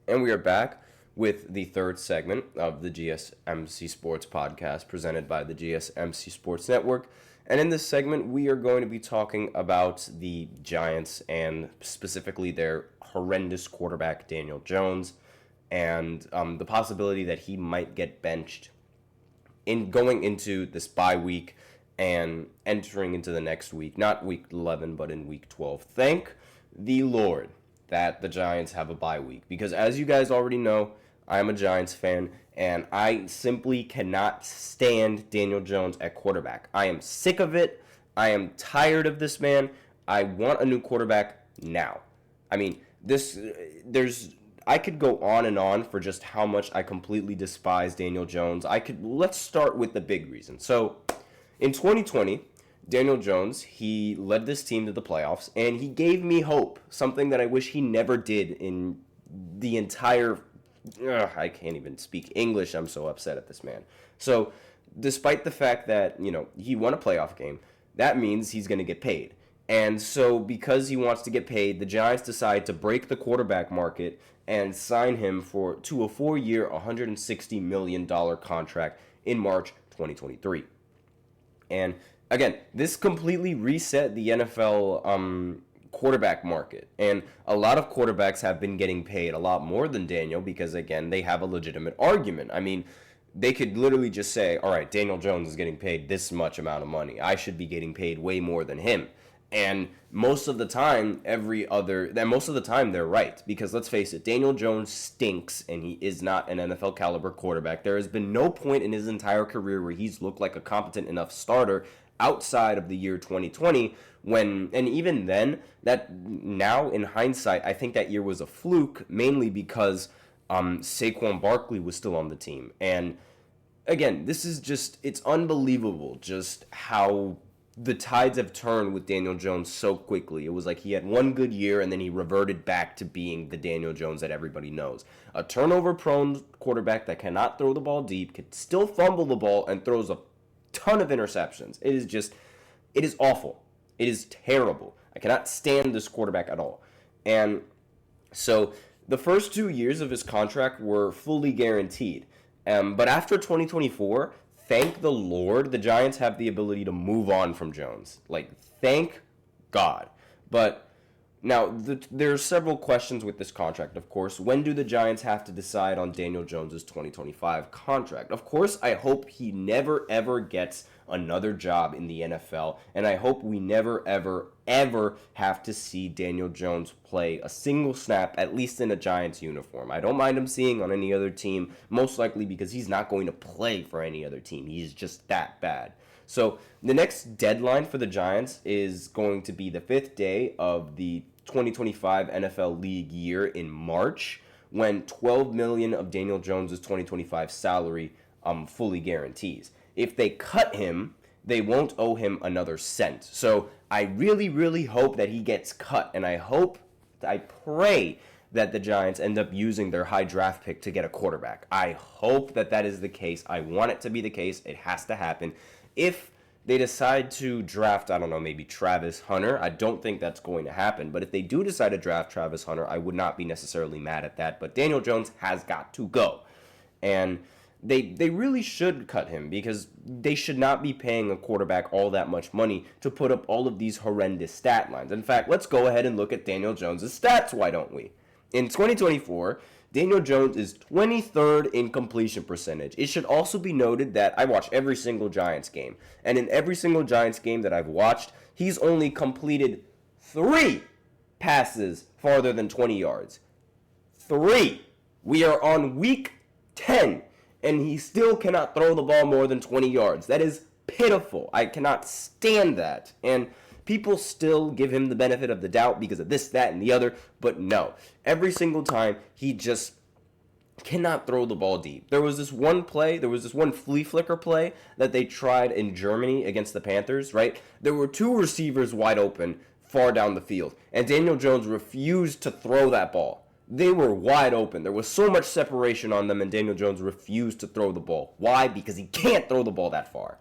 And we are back with the third segment of the GSMC Sports Podcast presented by the GSMC Sports Network. And in this segment, we are going to be talking about the Giants and specifically their horrendous quarterback, Daniel Jones, and the possibility that he might get benched in going into this bye week and entering into the next week, not week 11, but in week 12. Thank the Lord that the Giants have a bye week, because as you guys already know, I'm a Giants fan, and I simply cannot stand Daniel Jones at quarterback. I am sick of it. I am tired of this man. I want a new quarterback now. I mean, I could go on and on for just how much I completely despise Daniel Jones. Let's start with the big reason. So, in 2020, Daniel Jones, he led this team to the playoffs, and he gave me hope, something that I wish he never did in the entire... I can't even speak English. I'm so upset at this man. So, despite the fact that, he won a playoff game, that means he's going to get paid. And so, because he wants to get paid, the Giants decide to break the quarterback market and sign him to a 4-year, $160 million contract in March 2023. And again, this completely reset the NFL quarterback market. And a lot of quarterbacks have been getting paid a lot more than Daniel because, again, they have a legitimate argument. I mean, they could literally just say, all right, Daniel Jones is getting paid this much amount of money. I should be getting paid way more than him. And most of the time, they're right. Because let's face it, Daniel Jones stinks, and he is not an NFL caliber quarterback. There has been no point in his entire career where he's looked like a competent enough starter outside of the year 2020, and even then, that now in hindsight, I think that year was a fluke, mainly because Saquon Barkley was still on the team. And again, it's unbelievable just how the tides have turned with Daniel Jones so quickly. It was like he had one good year and then he reverted back to being the Daniel Jones that everybody knows. A turnover-prone quarterback that cannot throw the ball deep, can still fumble the ball, and throws a ton of interceptions. It is awful. It is terrible. I cannot stand this quarterback at all. And so the first 2 years of his contract were fully guaranteed. But after 2024, thank the Lord, the Giants have the ability to move on from Jones. Thank God. But now, there are several questions with this contract, of course. When do the Giants have to decide on Daniel Jones' 2025 contract? Of course, I hope he never, ever gets another job in the NFL, and I hope we never, ever, ever have to see Daniel Jones play a single snap, at least in a Giants uniform. I don't mind him seeing on any other team, most likely because he's not going to play for any other team. He's just that bad. So the next deadline for the Giants is going to be the 5th day of the 2025 NFL League year in March, when $12 million of Daniel Jones' 2025 salary fully guarantees. If they cut him, they won't owe him another cent. So I really, really hope that he gets cut, and I pray that the Giants end up using their high draft pick to get a quarterback. I hope that is the case. I want it to be the case. It has to happen. If they decide to draft, I don't know, maybe Travis Hunter, I don't think that's going to happen. But if they do decide to draft Travis Hunter, I would not be necessarily mad at that. But Daniel Jones has got to go. And they really should cut him, because they should not be paying a quarterback all that much money to put up all of these horrendous stat lines. In fact, let's go ahead and look at Daniel Jones' stats, why don't we? In 2024, Daniel Jones is 23rd in completion percentage. It should also be noted that I watch every single Giants game. And in every single Giants game that I've watched, he's only completed 3 passes farther than 20 yards. 3. We are on week 10, and he still cannot throw the ball more than 20 yards. That is pitiful. I cannot stand that. And people still give him the benefit of the doubt because of this, that, and the other, but no. Every single time, he just cannot throw the ball deep. There was this one flea flicker play that they tried in Germany against the Panthers, right? There were 2 receivers wide open far down the field, and Daniel Jones refused to throw that ball. They were wide open. There was so much separation on them, and Daniel Jones refused to throw the ball. Why? Because he can't throw the ball that far.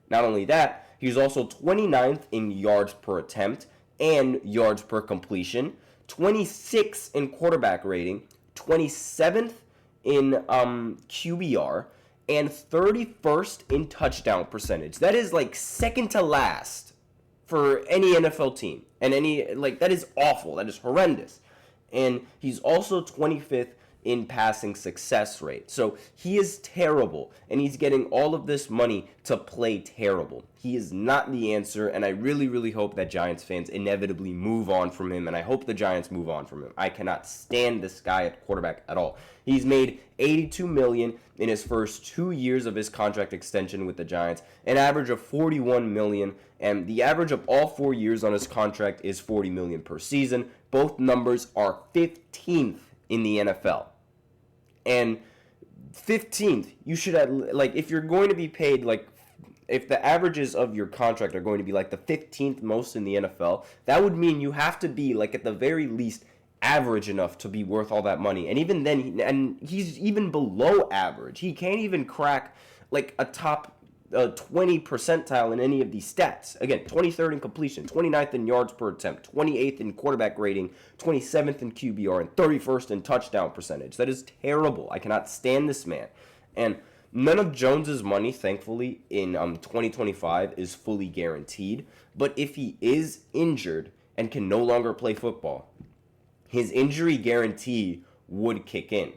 Not only that, he's also 29th in yards per attempt and yards per completion, 26 in quarterback rating, 27th in QBR, and 31st in touchdown percentage. That is like second to last for any NFL team. And that is awful. That is horrendous. And he's also 25th in passing success rate. So he is terrible, and he's getting all of this money to play terrible. He is not the answer, and I really, really hope that Giants fans inevitably move on from him, and I hope the Giants move on from him. I cannot stand this guy at quarterback at all. He's made $82 million in his first 2 years of his contract extension with the Giants, an average of $41 million, and the average of all 4 years on his contract is $40 million per season. Both numbers are 15th in the NFL. And 15th, you should have, like, if you're going to be paid, like, if the averages of your contract are going to be like the 15th most in the NFL, that would mean you have to be, like, at the very least average enough to be worth all that money. And even then, and he's even below average. He can't even crack, like, a top 20 percentile in any of these stats. Again, 23rd in completion, 29th in yards per attempt, 28th in quarterback rating, 27th in QBR, and 31st in touchdown percentage. That is terrible. I cannot stand this man. And none of Jones's money, thankfully, in 2025 is fully guaranteed. But if he is injured and can no longer play football, his injury guarantee would kick in.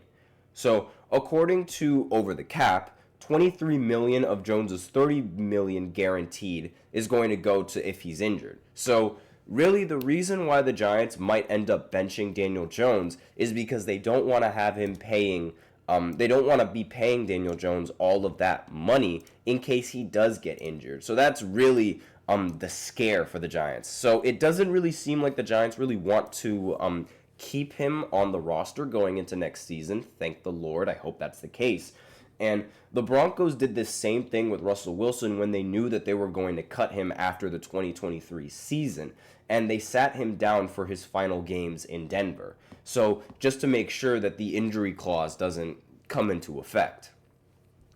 So, according to Over the Cap, $23 million of Jones's $30 million guaranteed is going to go to if he's injured. So really the reason why the Giants might end up benching Daniel Jones is because they don't want to have him paying they don't want to be paying Daniel Jones all of that money in case he does get injured. So that's really the scare for the Giants. So it doesn't really seem like the Giants really want to keep him on the roster going into next season. Thank the Lord. I hope that's the case. And the Broncos did this same thing with Russell Wilson when they knew that they were going to cut him after the 2023 season. And they sat him down for his final games in Denver. So just to make sure that the injury clause doesn't come into effect.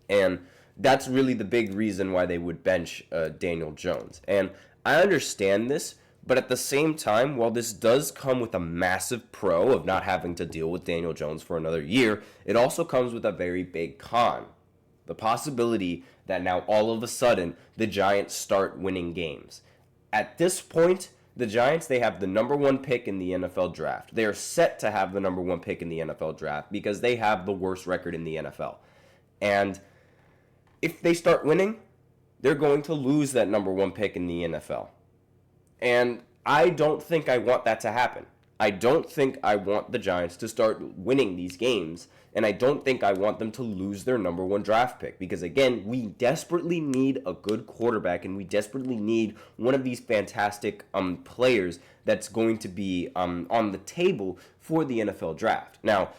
And that's really the big reason why they would bench Daniel Jones. And I understand this, but at the same time, while this does come with a massive pro of not having to deal with Daniel Jones for another year, it also comes with a very big con. The possibility that now all of a sudden the Giants start winning games. At this point, the Giants, they have the number one pick in the NFL draft. They are set to have the number one pick in the NFL draft because they have the worst record in the NFL. And if they start winning, they're going to lose that number one pick in the NFL. And I don't think I want that to happen. I don't think I want the Giants to start winning these games, and I don't think I want them to lose their number one draft pick. Because, again, we desperately need a good quarterback, and we desperately need one of these fantastic players that's going to be on the table for the NFL draft. Now,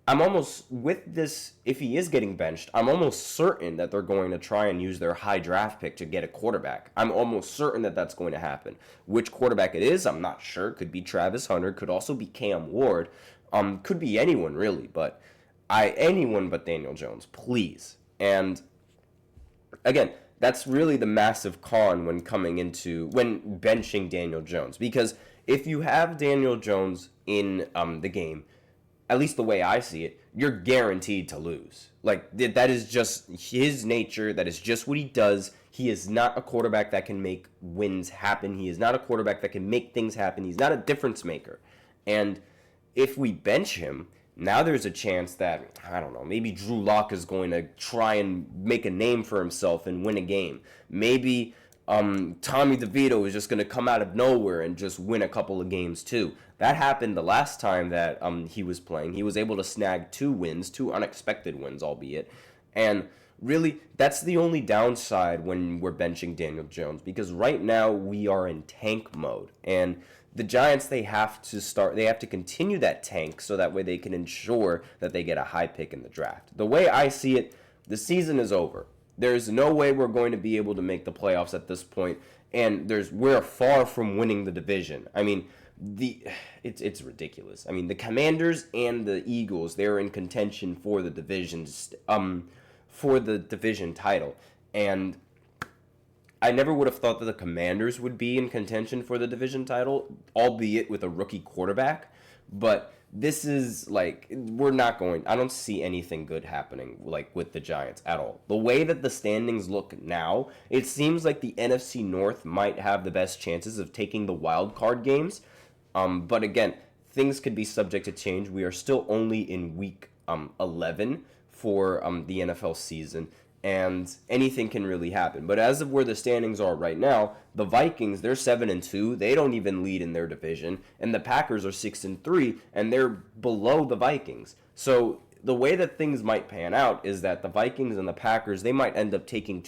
I'm almost, with this, if he is getting benched, I'm almost certain that they're going to try and use their high draft pick to get a quarterback. I'm almost certain that that's going to happen. Which quarterback it is, I'm not sure. Could be Travis Hunter, could also be Cam Ward, could be anyone really, but anyone but Daniel Jones, please. And again, that's really the massive con when benching Daniel Jones, because if you have Daniel Jones in the game, at least the way I see it, you're guaranteed to lose. Like, that is just his nature. That is just what he does. He is not a quarterback that can make wins happen. He is not a quarterback that can make things happen. He's not a difference maker. And if we bench him, now there's a chance that, I don't know, maybe Drew Lock is going to try and make a name for himself and win a game. Maybe Tommy DeVito is just going to come out of nowhere and just win a couple of games too. That happened the last time that he was playing. He was able to snag 2 wins, 2 unexpected wins, albeit. And really, that's the only downside when we're benching Daniel Jones, because right now we are in tank mode. And the Giants, they have to continue that tank so that way they can ensure that they get a high pick in the draft. The way I see it, the season is over. There's no way we're going to be able to make the playoffs at this point, and we're far from winning the division. I mean, it's ridiculous. I mean, the Commanders and the Eagles, they're in contention for the division title, and I never would have thought that the Commanders would be in contention for the division title, albeit with a rookie quarterback. But this is like, I don't see anything good happening like with the Giants at all. The way that the standings look now, it seems like the NFC North might have the best chances of taking the wild card games. But again, things could be subject to change. We are still only in week 11 for the NFL season, and anything can really happen. But as of where the standings are right now, the Vikings, they're 7-2. They don't even lead in their division, and the Packers are 6-3, and they're below the Vikings. So the way that things might pan out is that the Vikings and the Packers, they might end up taking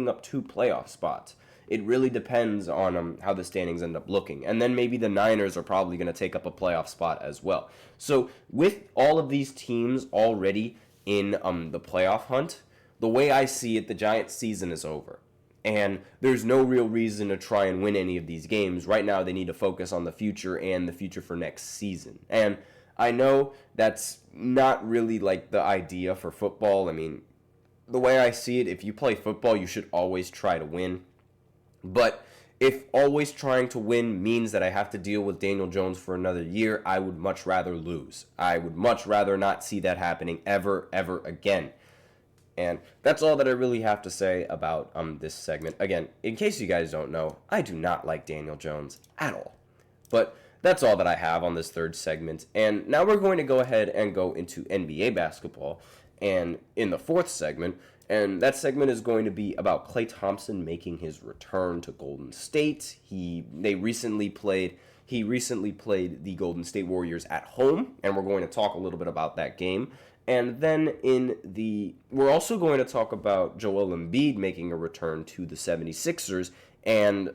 up two playoff spots. It really depends on how the standings end up looking. And then maybe the Niners are probably going to take up a playoff spot as well. So with all of these teams already in the playoff hunt, the way I see it, the Giants' season is over. And there's no real reason to try and win any of these games. Right now, they need to focus on the future and the future for next season. And I know that's not really like the idea for football. I mean, the way I see it, if you play football, you should always try to win. But if always trying to win means that I have to deal with Daniel Jones for another year, I would much rather lose. I would much rather not see that happening ever again. And that's all that I really have to say about this segment. Again, in case you guys don't know, I do not like Daniel Jones at all. But that's all that I have on this third segment. And now we're going to go ahead and go into NBA basketball. And in the fourth segment, and that segment is going to be about Klay Thompson making his return to Golden State. He recently played the Golden State Warriors at home, and we're going to talk a little bit about that game. And then we're also going to talk about Joel Embiid making a return to the 76ers and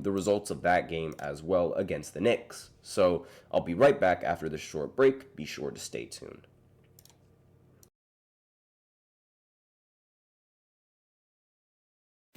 the results of that game as well against the Knicks. So I'll be right back after this short break. Be sure to stay tuned.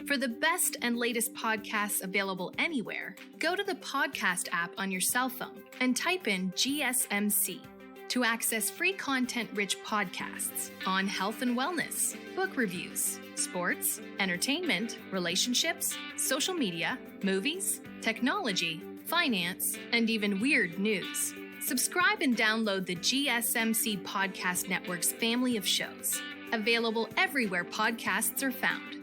For the best and latest podcasts available anywhere, go to the podcast app on your cell phone and type in GSMC to access free content-rich podcasts on health and wellness, book reviews, sports, entertainment, relationships, social media, movies, technology, finance, and even weird news. Subscribe and download the GSMC Podcast Network's family of shows, available everywhere podcasts are found.